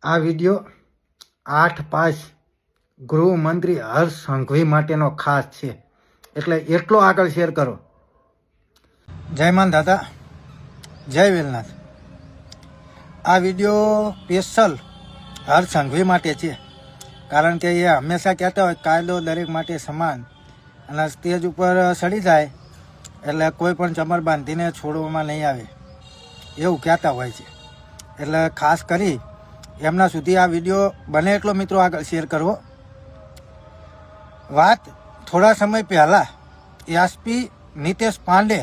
આ વિડીયો 8/5 ગૃહમંત્રી હર્ષ સંઘવી માટેનો ખાસ છે, એટલે એટલો આગળ શેર કરો. જય માન દાદા, જય વેલનાથ. આ વિડીયો સ્પેશિયલ હર્ષ સંઘવી માટે છે, કારણ કે એ હંમેશા કહેતા હોય કાયદો દરેક માટે સમાન, અને સ્ટેજ ઉપર ચડી જાય એટલે કોઈ પણ ચમર બાંધીને છોડવામાં નહીં આવે એવું કહેતા હોય છે. એટલે ખાસ કરી એમના સુધી આ વિડીયો બને એટલો મિત્રો આગળ શેર કરવો. વાત થોડા સમય પહેલાં એસપી નિતેશ પાંડે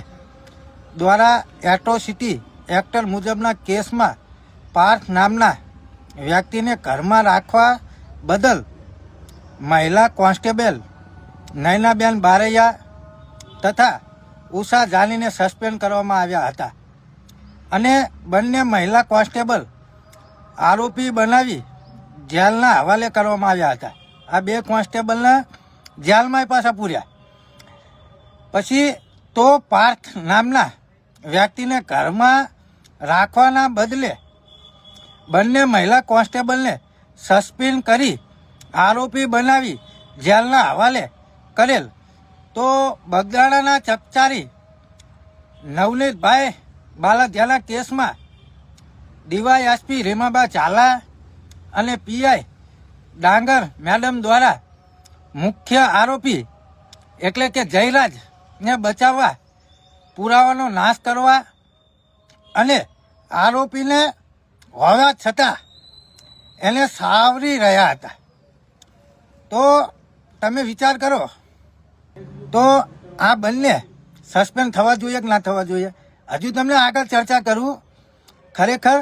દ્વારા એટ્રોસિટી એક્ટ મુજબના કેસમાં પાર્થ નામના વ્યક્તિને ઘરમાં રાખવા બદલ મહિલા કોન્સ્ટેબલ નયનાબેન બારૈયા તથા ઉષા જાનીને સસ્પેન્ડ કરવામાં આવ્યા હતા, અને બંને મહિલા કોન્સ્ટેબલ આરોપી બનાવી જેલના હવાલે કરવામાં આવ્યા હતા. આ બે કોન્સ્ટેબલને જેલમાં પાછા પૂર્યા. પછી તો પાર્થ નામના વ્યક્તિને ઘરમાં રાખવાના બદલે બંને મહિલા કોન્સ્ટેબલને સસ્પેન્ડ કરી આરોપી બનાવી જેલના હવાલે કરેલ. તો બગદાણાના ચકચારી નવનીતભાઈ બાલદિયાના કેસમાં ડીવાયએસપી રેમાબા ઝાલા અને પીઆઈ ડાંગર મેડમ દ્વારા મુખ્ય આરોપી એટલે કે જયરાજને બચાવવા, પુરાવાનો નાશ કરવા અને આરોપીને હોવા છતાં એને સાવરી રહ્યા હતા. તો તમે વિચાર કરો, તો આ બંને સસ્પેન્ડ થવા જોઈએ કે ના થવા જોઈએ? હજુ તમને આગળ ચર્ચા કરું. ખરેખર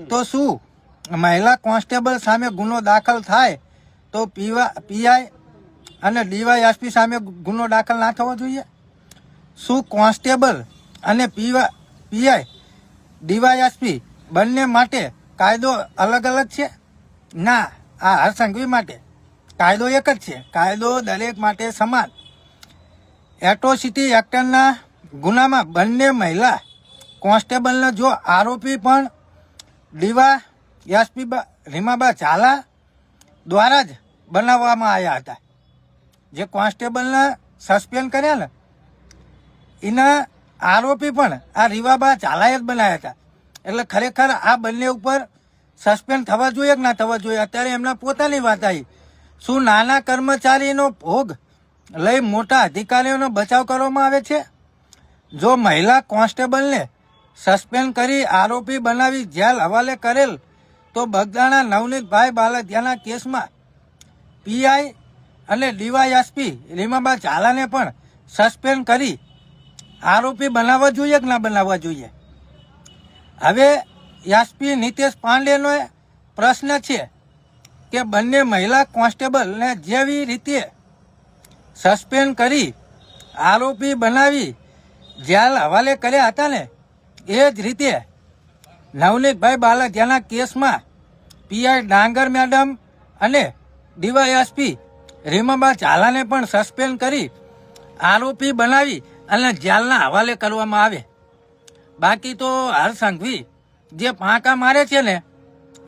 તો શું મહિલા કોન્સ્ટેબલ સામે ગુનો દાખલ થાય તો પીઆઈ અને ડીવાયએસપી સામે ગુનો દાખલ ના થવો જોઈએ? શું કોન્સ્ટેબલ અને પીઆઈ ડીવાયએસપી બંને માટે કાયદો અલગ અલગ છે? ના, આ હર્ષ સંઘવી માટે કાયદો એક જ છે. કાયદો દરેક માટે સમાન. એટ્રોસિટી એક્ટના ગુનામાં બંને મહિલા કોન્સ્ટેબલને જો આરોપી પણ ડીવાયએસપી રીમાબા ઝાલા દ્વારા જ બનાવવામાં આવ્યા હતા. જે કોન્સ્ટેબલને સસ્પેન્ડ કર્યા ને એના આરોપી પણ આ રીમાબા ઝાલાએ જ બનાવ્યા હતા. એટલે ખરેખર આ બંને ઉપર સસ્પેન્ડ થવા જોઈએ કે ના થવા જોઈએ? અત્યારે એમના પોતાની વાત આવી. શું નાના કર્મચારીનો ભોગ લઈ મોટા અધિકારીઓનો બચાવ કરવામાં આવે છે? જો મહિલા કોન્સ્ટેબલને સસ્પેન્ડ કરી આરોપી બનાવી જેલ હવાલે કરેલ, તો બગદાણા નવનીતભાઈ બાલદિયાના કેસમાં પીઆઈ અને ડીવાયએસપી રીમાબા ઝાલાને પણ સસ્પેન્ડ કરી આરોપી બનાવવા જોઈએ કે ના બનાવવા જોઈએ? હવે એસપી નિતેશ પાંડેનો પ્રશ્ન છે કે બંને મહિલા કોન્સ્ટેબલને જેવી રીતે સસ્પેન્ડ કરી આરોપી બનાવી જેલ હવાલે કર્યા હતા ને, એ જ રીતે નવનીતભાઈ બાલદિયાના કેસમાં પીઆઈ ડાંગર મેડમ અને ડીવાયએસપી રીમાબા ઝાલાને પણ સસ્પેન્ડ કરી આરોપી બનાવી અને જેલના હવાલે કરવામાં આવે. બાકી તો હર્ષ સંઘવી જે પાંકા મારે છે ને,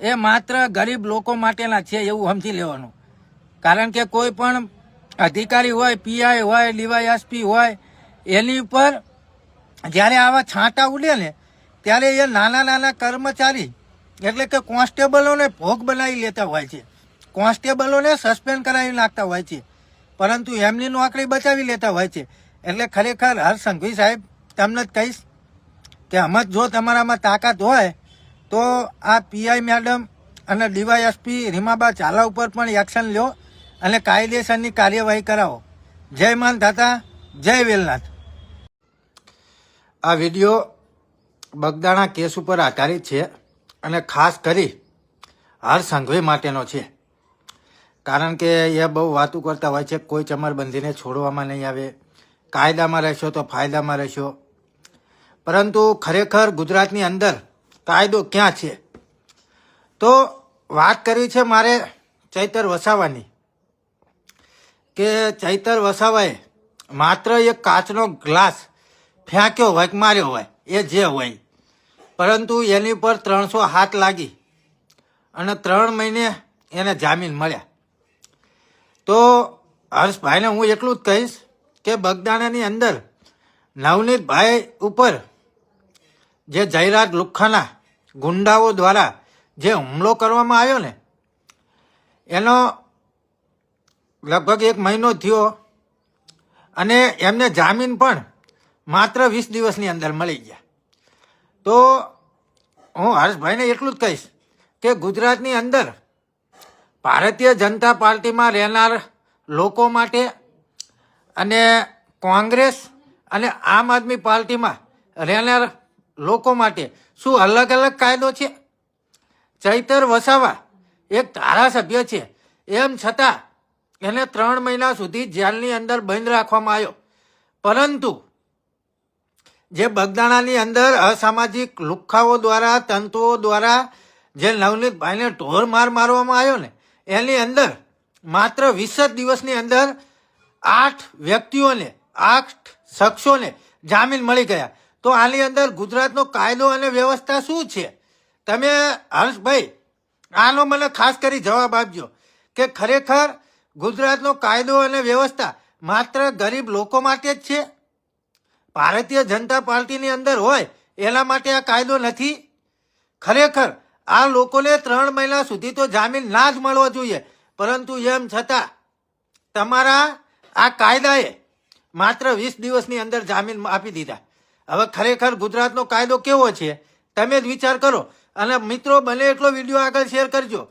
એ માત્ર ગરીબ લોકો માટેના છે એવું સમજી લેવાનું. કારણ કે કોઈ પણ અધિકારી હોય, પીઆઈ હોય, ડીવાયએસપી હોય, એની ઉપર જ્યારે આવા છાંટા ઉડે ને, ત્યારે એ નાના નાના કર્મચારી એટલે કે કોન્સ્ટેબલોને ભોગ બનાવી લેતા હોય છે. કોન્સ્ટેબલોને સસ્પેન્ડ કરાવી નાખતા હોય છે, પરંતુ એમની નોકરી બચાવી લેતા હોય છે. એટલે ખરેખર હર્ષ સંઘવી સાહેબ, તમને જ કહીશ કે હમણાં જો તમારામાં તાકાત હોય તો આ પીઆઈ મેડમ અને ડીવાયએસપી રીમાબા ઝાલા ઉપર પણ એક્શન લ્યો અને કાયદેસરની કાર્યવાહી કરાવો. જય માન દાતા, જય વેલનાથ. આ વિડીયો બગદાણા કેસ ઉપર આધારિત છે અને ખાસ કરી હર્ષ સંઘવી માટેનો છે, કારણ કે એ બહુ વાતું કરતા હોય છે કોઈ ચમરબંધીને છોડવામાં નહીં આવે, કાયદામાં રહેશો તો ફાયદામાં રહેશો. પરંતુ ખરેખર ગુજરાતની અંદર કાયદો ક્યાં છે? તો વાત કરવી છે મારે ચૈતર વસાવાની, કે ચૈતર વસાવાએ માત્ર એક કાચનો ગ્લાસ ફેંક્યો હોય કે માર્યો હોય, એ જે હોય, પરંતુ એની પર 300 હાથ લાગી અને 3 મહિને એને જામીન મળ્યા. તો હર્ષભાઈને હું એટલું જ કહીશ કે બગદાણાની અંદર નવનીતભાઈ ઉપર જે જયરાજ લુખ્ખાના ગુંડાઓ દ્વારા જે હુમલો કરવામાં આવ્યો ને એનો લગભગ 1 મહિનો થયો અને એમને જામીન પણ માત્ર 20 દિવસની અંદર મળી ગયા. તો હું હર્ષભાઈને એટલું જ કહીશ કે ગુજરાતની અંદર ભારતીય જનતા પાર્ટીમાં રહેનાર લોકો માટે અને કોંગ્રેસ અને આમ આદમી પાર્ટીમાં રહેનાર લોકો માટે શું અલગ અલગ કાયદો છે? ચૈતર વસાવા એક ધારાસભ્ય છે, એમ છતાં એને 3 મહિના સુધી જેલની અંદર બંધ રાખવામાં આવ્યો. પરંતુ જે બગદાણાની અંદર અસામાજિક લુખ્ખાઓ દ્વારા, તંતુઓ દ્વારા જે નવનીતભાઈને ઢોર માર મારવામાં આવ્યો ને એની અંદર માત્ર 20 દિવસની અંદર 8 વ્યક્તિઓને, 8 શખ્સોને જામીન મળી ગયા. તો આની અંદર ગુજરાતનો કાયદો અને વ્યવસ્થા શું છે? તમે હર્ષભાઈ આનો મને ખાસ કરી જવાબ આપજો કે ખરેખર ગુજરાતનો કાયદો અને વ્યવસ્થા માત્ર ગરીબ લોકો માટે જ છે? ભારતીય જનતા પાર્ટીની અંદર હોય એના માટે આ કાયદો નથી? ખરેખર આ લોકોને 3 મહિના સુધી તો જામીન ના જ મળવો જોઈએ. પરંતુ એમ છતાં તમારા આ કાયદાએ માત્ર 20 દિવસની અંદર જામીન આપી દીધા. હવે ખરેખર ગુજરાતનો કાયદો કેવો છે તમે જ વિચાર કરો. અને મિત્રો બને એટલો વિડીયો આગળ શેર કરજો.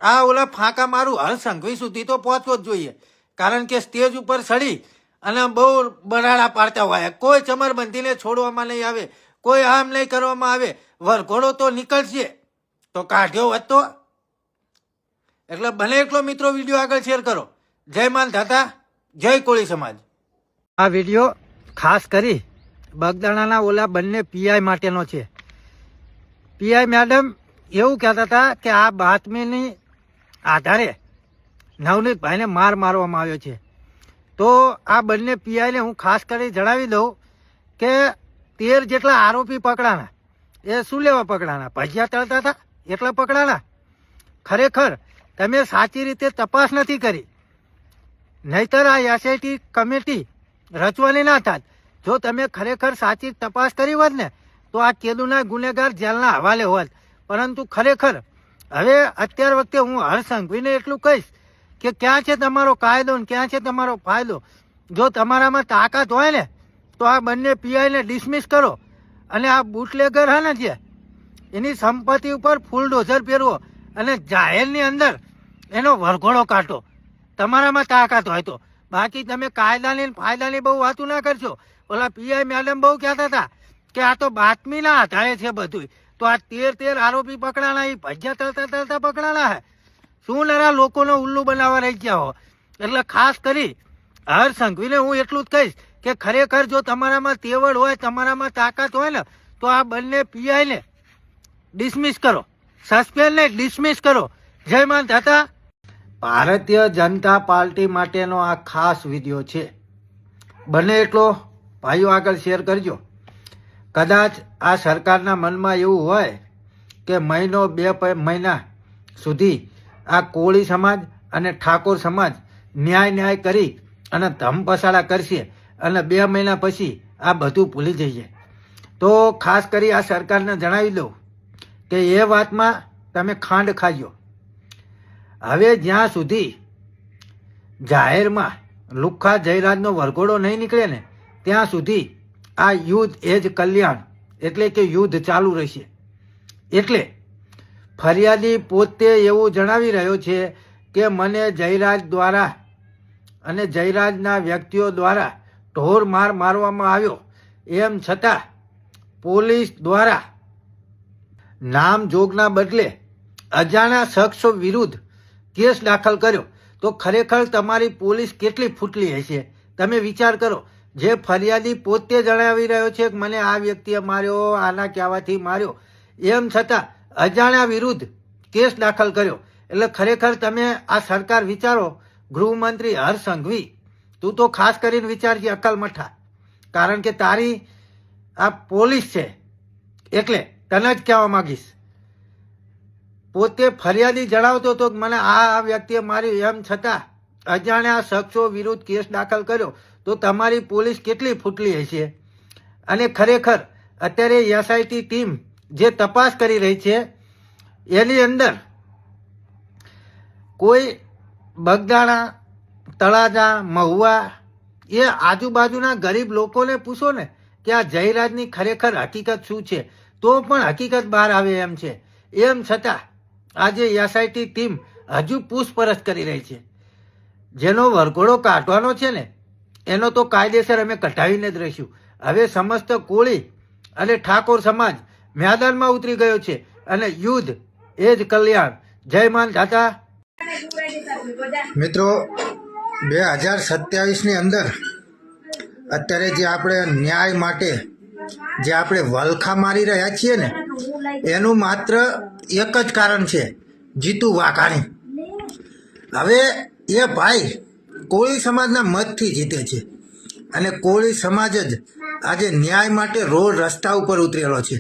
આ ઓલા ફાંકા મારું હર્ષ સંઘવી સુધી તો પહોંચવો જ જોઈએ, કારણ કે સ્ટેજ ઉપર ચડી અને બહુ બરાડા પાડતા હોય. કોઈ ચમરબંધીને છોડવામાં નહીં આવે, કોઈ આમ નહીં કરવામાં આવે. વરઘોડો તો નીકળશે તો કાઢ્યો હતો. એટલે બને એટલો મિત્રો વિડીયો આગળ શેર કરો. જય માન દાતા, જય કોળી સમાજ. આ વિડીયો ખાસ કરી બગદાણાના ઓલા બંને પીઆઈ માટેનો છે. પીઆઈ મેડમ એવું કહેતા હતા કે આ બાતમીની આધારે નવનીતભાઈને માર મારવામાં આવ્યો છે. તો આ બંને પીઆઈને હું ખાસ કરી જણાવી દઉં કે 13 જેટલા આરોપી પકડાણા. એ શું લેવા પકડાણા? ભજીયા તળતા હતા એટલા પકડાણા? ખરેખર તમે સાચી રીતે તપાસ નથી કરી, નહીતર આ એસઆઈટી કમિટી રચવાની ના થાત. જો તમે ખરેખર સાચી તપાસ કરી હોત ને તો આ કેદુના ગુનેગાર જેલના હવાલે હોત. પરંતુ ખરેખર હવે અત્યાર વખતે હું હર્ષ સંઘવીને એટલું કહીશ કે ક્યાં છે તમારો કાયદો ને ક્યાં છે તમારો ફાયદો? જો તમારામાં તાકાત હોય ને તો આ બંને પીઆઈને ડિસમિસ કરો અને આ બુટલેગર હે ને જે એની સંપત્તિ ઉપર ફૂલડોઝર ફેરવો અને જાહેરની અંદર એનો વરઘોડો કાઢો, તમારામાં તાકાત હોય તો. બાકી તમે કાયદાની ફાયદાની બહુ વાતો ના કરશો. ઓલા પીઆઈ મેડમ બહુ કહેતા હતા કે આ તો બાતમીના આધારે છે બધું. તો આ 13 આરોપી પકડાણા, એ ભજીયા તળતા પકડાણા હે. શું નરા લોકોનો ઉલ્લુ બનાવવા રહી ગયા હો? એટલે ખાસ કરી હર્ષ સંઘવીને હું એટલું જ કહીશ કે ખરેખર જો તમારામાં તેવડ હોય, તમારામાં તાકાત હોય ને તો આ બંને પીઆઈને ડિસમિસ કરો, સસ્પેન્ડને ડિસમિસ કરો. જય માન દાતા. ભારતીય જનતા પાર્ટી માટેનો આ ખાસ વિડીયો છે. બને એટલો ભાઈઓ આગળ શેર કરજો. કદાચ આ સરકારના મનમાં એવું હોય કે મહિનો 2 મહિના સુધી આ કોળી સમાજ અને ઠાકોર સમાજ ન્યાય કરી અને ધમપસાડા કરશે અને 2 મહિના પછી આ બધું ભૂલી જઈએ. તો ખાસ કરી આ સરકારને જણાવી દઉં કે એ વાતમાં તમે ખાંડ ખાજો. હવે જ્યાં સુધી જાહેરમાં લુખ્ખા જયરાજનો વરઘોડો નહીં નીકળે ને ત્યાં સુધી આ યુદ્ધ એ જ કલ્યાણ એટલે કે યુદ્ધ ચાલુ રહેશે. એટલે ફરિયાદી પોતે એવું જણાવી રહ્યો છે કે મને જયરાજ દ્વારા અને જયરાજના વ્યક્તિઓ દ્વારા ઢોર માર મારવામાં આવ્યો. એમ છતાં પોલીસ દ્વારા નામ જોગના બદલે અજાણ્યા શખ્સો વિરુદ્ધ કેસ દાખલ કર્યો. તો ખરેખર તમારી પોલીસ કેટલી ફૂટલી હશે તમે વિચાર કરો. જે ફરિયાદી પોતે જણાવી રહ્યો છે કે મને આ વ્યક્તિએ માર્યો, આના કહેવાથી માર્યો, એમ છતાં અજાણ્યા વિરુદ્ધ કેસ દાખલ કર્યો. એટલે ખરેખર તમે આ સરકાર વિચારો. ગૃહમંત્રી હર્ષ સંઘવી, તું તો ખાસ કરીને વિચારજે અકલ મઠા, કારણ કે તારી આ પોલીસ છે. એટલે તને જ કહેવા માંગીશ, પોતે ફરિયાદી જણાવતો હતો કે મને આ વ્યક્તિએ મારી, એમ છતાં અજાણ્યા શખ્સો વિરુદ્ધ કેસ દાખલ કર્યો. તો તમારી પોલીસ કેટલી ફૂટલી હશે? અને ખરેખર અત્યારે એસઆઈટી ટીમ જે તપાસ કરી રહી છે એની અંદર કોઈ બગદાણા, તળાજા, મહુવા એ આજુબાજુના ગરીબ લોકોને પૂછો ને કે આ જયરાજની ખરેખર હકીકત શું છે, તો પણ હકીકત બહાર આવે એમ છે. એમ છતાં આજે એસઆઈટી ટીમ હજુ પૂછપરછ કરી રહી છે. જેનો વરઘોડો કાઢવાનો છે ને એનો તો કાયદેસર અમે કઢાવીને જ રહીશું. હવે સમસ્ત કોળી અને ઠાકોર સમાજ મેદાનમાં ઉતરી ગયો છે અને યુદ્ધ એ જ કલ્યાણ. જય માન દાતા. મિત્રો 2027ની અંદર અત્યારે જે આપણે ન્યાય માટે જે આપણે વલખા મારી રહ્યા છીએ ને એનું માત્ર એક જ કારણ છે, જીતુ વાઘાણી. હવે એ ભાઈ કોળી સમાજના મતથી જીતે છે અને કોળી સમાજ જ આજે ન્યાય માટે રોડ રસ્તા ઉપર ઉતરેલો છે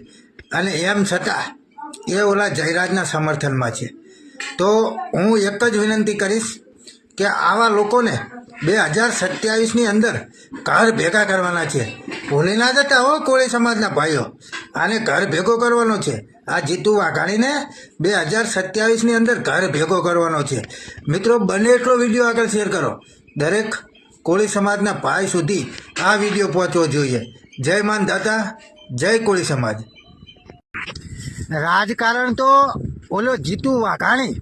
અને એમ છતાં એ ઓલા જયરાજના સમર્થનમાં છે. તો હું એક જ વિનંતી કરીશ કે આવા લોકોને 2027ની અંદર ઘર ભેગા કરવાના છે. ભૂલી ના જતા હો કોળી સમાજના ભાઈઓ, આને ઘર ભેગો કરવાનો છે. આ જીતુ વાઘાણીને 2027ની અંદર ઘર ભેગો કરવાનો છે. મિત્રો બને એટલો વિડીયો આગળ શેર કરો. દરેક કોળી સમાજના ભાઈ સુધી આ વિડીયો પહોંચવો જોઈએ. જય માન દાતા, જય કોળી સમાજ. રાજકારણ તો ઓલો જીતુ વાઘાણી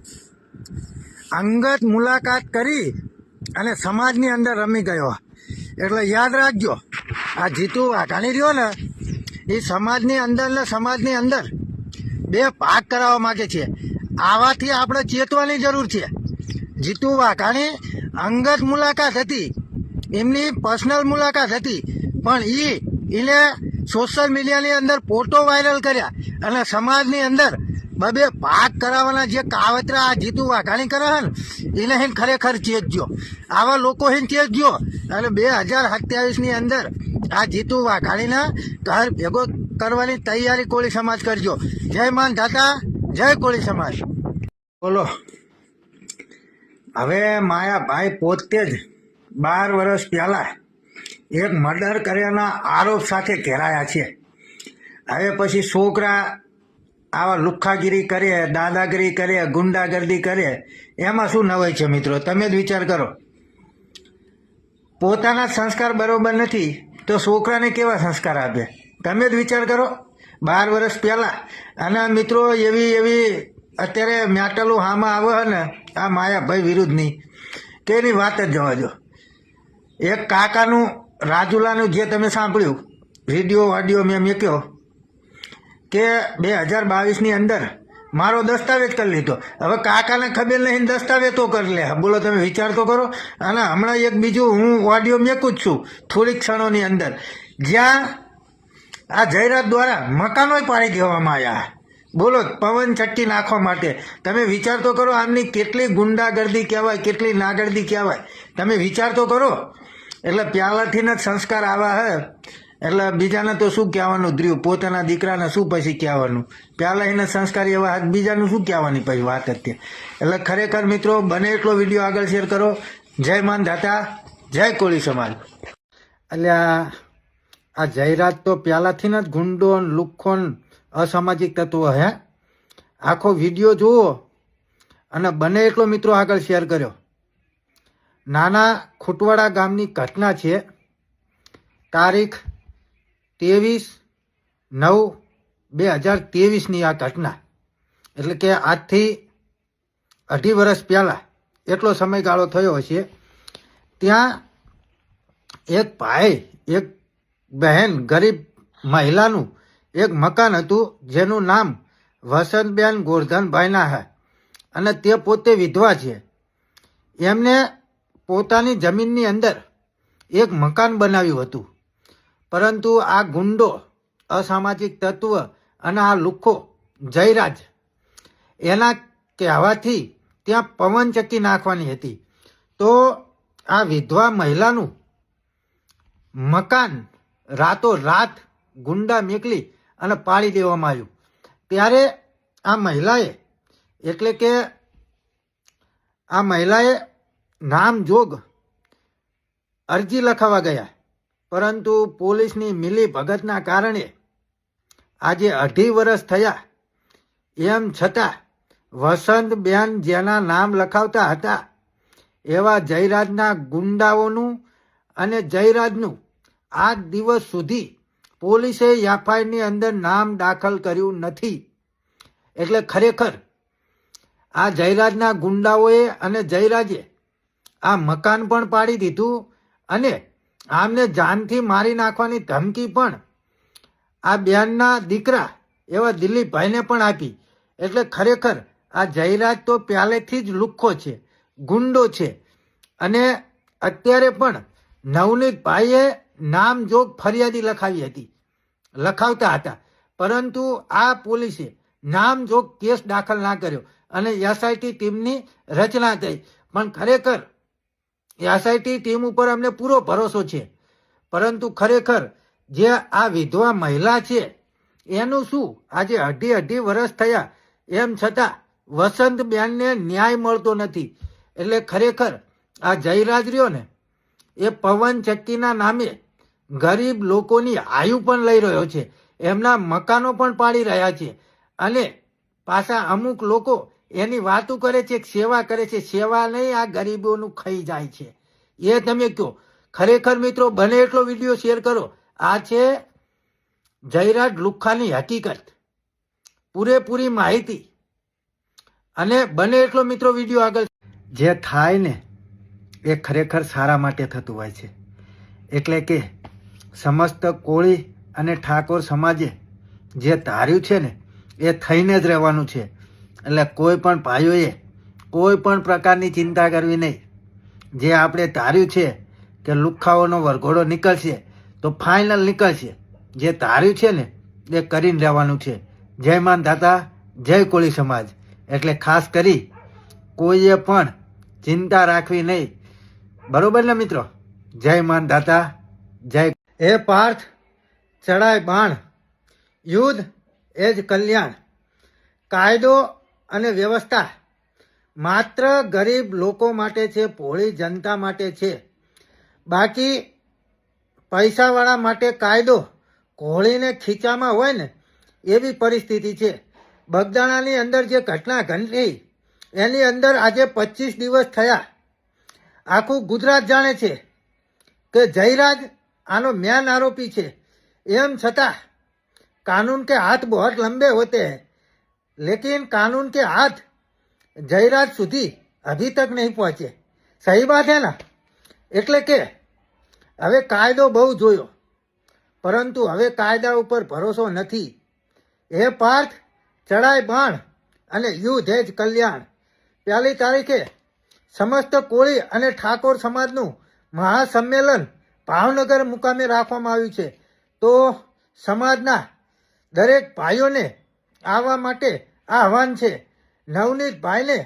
અંગત મુલાકાત કરી અને સમાજની અંદર રમી ગયો. એટલે યાદ રાખજો, આ જીતુ વાઘાણી રહ્યો ને એ સમાજની અંદર બે ભાગ કરાવવા માગે છે. આવાથી આપણે ચેતવાની જરૂર છે. જીતુ વાઘાણી અંગત મુલાકાત હતી, એમની પર્સનલ મુલાકાત હતી, પણ એને સોશિયલ મીડિયાની અંદર ફોટો વાયરલ કર્યા અને સમાજની અંદર બે ભાગ કરાવવાના જે કાવતરા આ જીતુ વાઘાણી કરે છે ને એને હિન ખરેખર ચેતજો. આવા લોકો હિન ચેતજો અને 2027ની અંદર આ જીતુ વાઘાણીના ઘર ભેગો કરવાની તૈયારી કોળી સમાજ કરજો. જય માન દાતા, જય કોળી સમાજ. બોલો. હવે માયાભાઈ પોતે જ 12 વર્ષ પહેલા એક મર્ડર કર્યાના આરોપ સાથે ઘેરાયા છે. હવે પછી છોકરા આવા લુખ્ખાગીરી કરે, દાદાગીરી કરે, ગુંડાગર્દી કરે, એમાં શું નવાઈ છે મિત્રો? તમે જ વિચાર કરો. પોતાના સંસ્કાર બરોબર નથી તો છોકરાને કેવા સંસ્કાર આપે? તમે જ વિચાર કરો. 12 વર્ષ પહેલાં અને મિત્રો એવી અત્યારે મેટલો હામાં આવે ને આ માયાભાઈ વિરુદ્ધની કે એની વાત જ જવા દો. એક કાકાનું રાજુલાનું જે તમે સાંભળ્યું વિડીયો ઓડિયો મેં મૂક્યો કે 2022ની અંદર મારો દસ્તાવેજ કરી લીધો. હવે કાકાને ખબર નહીં, દસ્તાવેજ તો કરી લે. બોલો, તમે વિચાર તો કરો. અને હમણાં એક બીજું હું ઓડિયો મૂકું જ છું થોડીક ક્ષણોની અંદર, જ્યાં આ જયરાજ દ્વારા મકાનો પાડી દેવામાં આવ્યા. બોલો, પવન ચક્કી નાખવા માટે. તમે વિચાર તો કરો, આમની કેટલી ગુંડાગર્દી કહેવાય, કેટલી નાગર્દી કહેવાય. તમે વિચાર તો કરો. એટલે પહેલાંથી જ સંસ્કાર આવા હે એટલે બીજાને તો શું કહેવાનું ધ્રુવ, પોતાના દીકરાને શું પછી કહેવાનું? પહેલાં એના સંસ્કાર એવા બીજાનું શું કહેવાની પછી વાત હતી. એટલે ખરેખર મિત્રો બને એટલો વિડીયો આગળ શેર કરો. જય માન દાતા, જય કોળી સમાજ. એટલે આ જયરાજ તો પહેલાંથી જ ગુંડો, લુખ્ખો, અસામાજિક તત્વો હે. આખો વિડીયો જુઓ અને બને એટલો મિત્રો આગળ શેર કર્યો. નાના ખૂટવાડા ગામની ઘટના છે. તારીખ 23/9/2023ની આ ઘટના. એટલે કે આજથી 2.5 વર્ષ પહેલાં એટલો સમયગાળો થયો હશે. ત્યાં એક ભાઈ, એક બહેન, ગરીબ મહિલાનું એક મકાન હતું જેનું નામ વસંતબેન ગોરધનભાઈના હે અને તે પોતે વિધવા છે. એમને પોતાની જમીનની અંદર એક મકાન બનાવ્યું હતું, પરંતુ આ ગુંડો, અસામાજિક તત્વ અને આ લુખ્ખો જયરાજ એના કહેવાથી ત્યાં પવનચક્કી નાખવાની હતી. તો આ વિધવા મહિલાનું મકાન રાતોરાત ગુંડા મેકલી અને પાડી દેવામાં આવ્યું. ત્યારે આ મહિલાએ એટલે કે આ મહિલાએ નામજોગ અરજી લખાવા ગયા, પરંતુ પોલીસની મિલી ભગતના કારણે આજે 2.5 વર્ષ થયા, એમ છતાં વસંતબેન જેના નામ લખાવતા હતા એવા જયરાજના ગુંડાઓનું અને જયરાજનું આજ દિવસ સુધી પોલીસે એફઆઈઆરની અંદર નામ દાખલ કર્યું નથી. એટલે ખરેખર આ જયરાજના ગુંડાઓએ અને જયરાજે આ મકાન પણ પાડી દીધું અને આમને જાનથી મારી નાખવાની ધમકી પણ આ બેનના દીકરા એવા દિલીપભાઈને પણ આપી. એટલે ખરેખર આ જયરાજ તો પહેલેથી જ લુખ્ખો છે, ગુંડો છે. અને અત્યારે પણ નવનીતભાઈએ નામજોગ ફરિયાદી લખાવતા હતા, પરંતુ આ પોલીસે નામજોગ કેસ દાખલ ના કર્યો અને એસઆઈટી ટીમની રચના થઈ. પણ ખરેખર એસઆઈટી ટીમ ઉપર અમને પૂરો ભરોસો છે, પરંતુ ખરેખર જે આ વિધવા મહિલા છે એનું શું? આજે 2.5 વર્ષ થયા, એમ છતાં વસંતબેનને ન્યાય મળતો નથી. એટલે ખરેખર આ જયરાજ રહ્યો ને એ પવન ચક્કીના નામે ગરીબ લોકોની આયુ પણ લઈ રહ્યો છે, એમના મકાનો પણ પાડી રહ્યા છે. અને પાછા અમુક લોકો એની વાતો કરે છે, સેવા કરે છે. સેવા નહીં, આ ગરીબોનું ખાઈ જાય છે. એ તમે કહો. ખરેખર મિત્રો, બને એટલો વિડીયો શેર કરો. આ છે જયરાજ લુખ્ખાની હકીકત, પૂરેપૂરી માહિતી. અને બને એટલો મિત્રો વિડીયો આગળ. જે થાય ને એ ખરેખર સારા માટે થતું હોય છે. એટલે કે સમસ્ત કોળી અને ઠાકોર સમાજે જે ધાર્યું છે ને એ થઈને જ રહેવાનું છે. એટલે કોઈ પણ ભાઈઓએ કોઈ પણ પ્રકારની ચિંતા કરવી નહીં. જે આપણે ધાર્યું છે કે લુખ્ખાઓનો વરઘોડો નીકળશે તો ફાઇનલ નીકળશે. જે ધાર્યું છે ને એ કરીને રહેવાનું છે. જય માન દાતા, જય કોળી સમાજ. એટલે ખાસ કરી કોઈએ પણ ચિંતા રાખવી નહીં. બરોબર ને મિત્રો? જય માન દાતા, જય. એ પાર્થ ચડાય બાણ, યુદ્ધ એ જ કલ્યાણ. કાયદો અને વ્યવસ્થા માત્ર ગરીબ લોકો માટે છે, ભોળી જનતા માટે છે. બાકી પૈસાવાળા માટે કાયદો ઘોળીને ખીચામાં હોય ને એવી પરિસ્થિતિ છે. બગદાણાની અંદર જે ઘટના ઘટી એની અંદર આજે 25 દિવસ થયા. આખું ગુજરાત જાણે છે કે જયરાજ આનો મેન આરોપી છે. એમ છતાં कानून के हाथ बहुत लंबे होते हैं, लेकिन कानून के हाथ जयराज સુધી अभी तक नहीं पहुंचे. सही बात है ना? એટલે કે હવે કાયદો બહુ જોયો, પરંતુ હવે કાયદા ઉપર ભરોસો નથી. એ પાર્થ ચડાય બાણ અને યુદ્ધ એ જ કલ્યાણ. 1 તારીખે સમસ્ત કોળી અને ઠાકોર સમાજનું મહાસંમેલન ભાવનગર મુકામે રાખવામાં આવ્યું છે. તો સમાજના દરેક ભાઈઓને આવવા માટે આહવાન છે. નવનીતભાઈને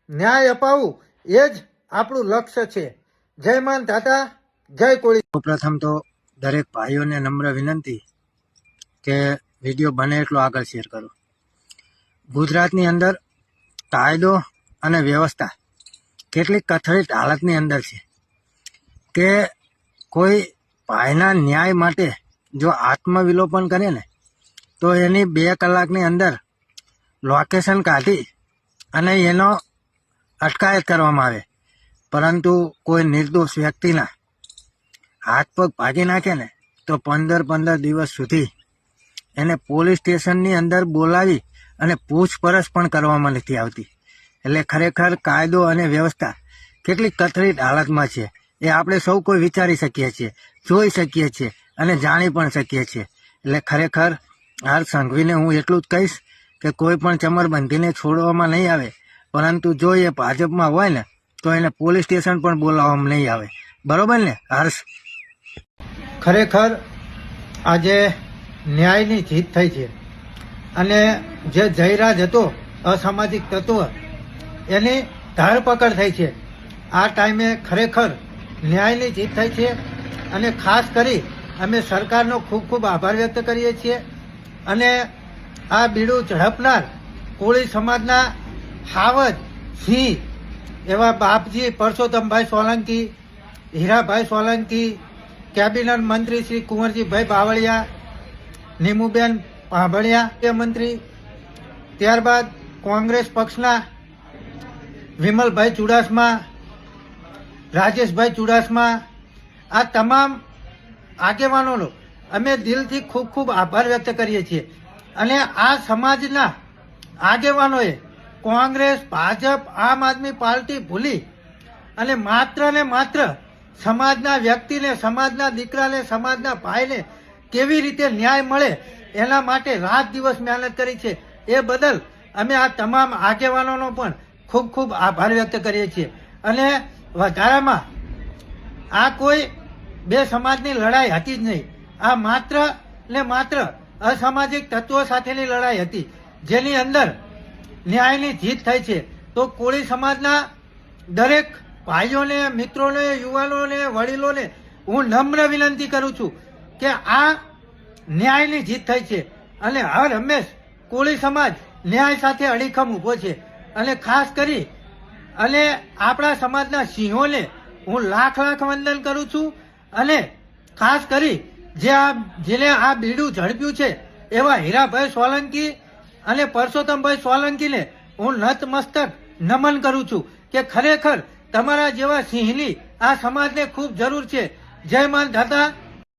ન્યાય અપાવવું એ જ આપણું લક્ષ્ય છે. જય માન દાતા, જય કોળી. પ્રથમ તો દરેક ભાઈઓને નમ્ર વિનંતી કે વિડીયો બને એટલો આગળ શેર કરો. ગુજરાતની અંદર કાયદો અને વ્યવસ્થા કેટલીક કથળિત હાલતની અંદર છે કે કોઈ ભાઈના ન્યાય માટે જો આત્મવિલોપન કરે ને તો એની 2 કલાકની અંદર લોકેશન કાઢી અને એનો અટકાયત કરવામાં આવે. પરંતુ કોઈ નિર્દોષ વ્યક્તિના હાથ પગ ભાગી નાખે ને તો 15 દિવસ સુધી એને પોલીસ સ્ટેશનની અંદર બોલાવી અને પૂછપરછ પણ કરવામાં નથી આવતી. એટલે ખરેખર કાયદો અને વ્યવસ્થા કેટલી કથળિત હાલતમાં છે એ આપણે સૌ કોઈ વિચારી શકીએ છીએ, જોઈ શકીએ છીએ અને જાણી પણ શકીએ છીએ. એટલે ખરેખર હાર સંઘવીને હું એટલું જ કહીશ કે કોઈ પણ ચમરબંધીને છોડવામાં નહીં આવે, પરંતુ જો એ ભાજપમાં હોય ને તો એને પોલીસ સ્ટેશન પણ બોલાવવામાં નહીં આવે. બરોબર ને હર્ષ? ખરેખર આજે ન્યાયની જીત થઈ છે અને જે જયરાજ હતો અસામાજિક તત્વ એની ધરપકડ થઈ છે. આ ટાઈમે ખરેખર ન્યાયની જીત થઈ છે અને ખાસ કરી અમે સરકારનો ખૂબ ખૂબ આભાર વ્યક્ત કરીએ છીએ. અને આ બીડું ઝડપનાર કોળી સમાજના હાવજ સિંહ એવા બાપજી પરસોત્તમભાઈ સોલંકી, હીરાભાઈ સોલંકી, કેબિનેટ મંત્રી શ્રી કુંવરજીભાઈ બાવળિયા, નીમુબેન ભાભળિયા મંત્રી, ત્યારબાદ કોંગ્રેસ પક્ષના વિમલભાઈ ચુડાસમા, રાજેશભાઈ ચુડાસમા, આ તમામ આગેવાનોનો અમે દિલથી ખૂબ ખૂબ આભાર વ્યક્ત કરીએ છીએ. અને આ સમાજના આગેવાનોએ કોંગ્રેસ, ભાજપ, આમ આદમી પાર્ટી ભૂલી અને માત્ર ને માત્ર સમાજના વ્યક્તિને, સમાજના દીકરાને, સમાજના ભાઈને કેવી રીતે ન્યાય મળે એના માટે રાત દિવસ મહેનત કરી છે. એ બદલ અમે આ તમામ આગેવાનોનો પણ ખૂબ ખૂબ આભાર વ્યક્ત કરીએ છીએ. અને વધારામાં આ કોઈ બે સમાજની લડાઈ હતી જ નહીં. આ માત્ર ને માત્ર અસામાજિક તત્વો સાથેની લડાઈ હતી, જેની અંદર ન્યાયની જીત થઈ છે. તો કોળી સમાજના દરેક ભાઈઓને, મિત્રોને, યુવાનોને, વડીલોને હું નમ્ર વિનંતી કરું છું કે આ ન્યાયની જીત થઈ છે અને હર હંમેશ કોળી સમાજ ન્યાય સાથે અડીખમ ઊભો છે. અને ખાસ કરી અને આપણા સમાજના સિંહોને હું લાખ લાખ વંદન કરું છું. અને ખાસ કરી જેને આ બીડું ઝડપ્યું છે એવા હીરાભાઈ સોલંકી અને પરસોત્તમભાઈ સોલંકીને હું નતમસ્તક નમન કરું છું કે ખરેખર તમારા જેવા સિંહની આ સમાજને ખૂબ જરૂર છે. જય માન દાતા.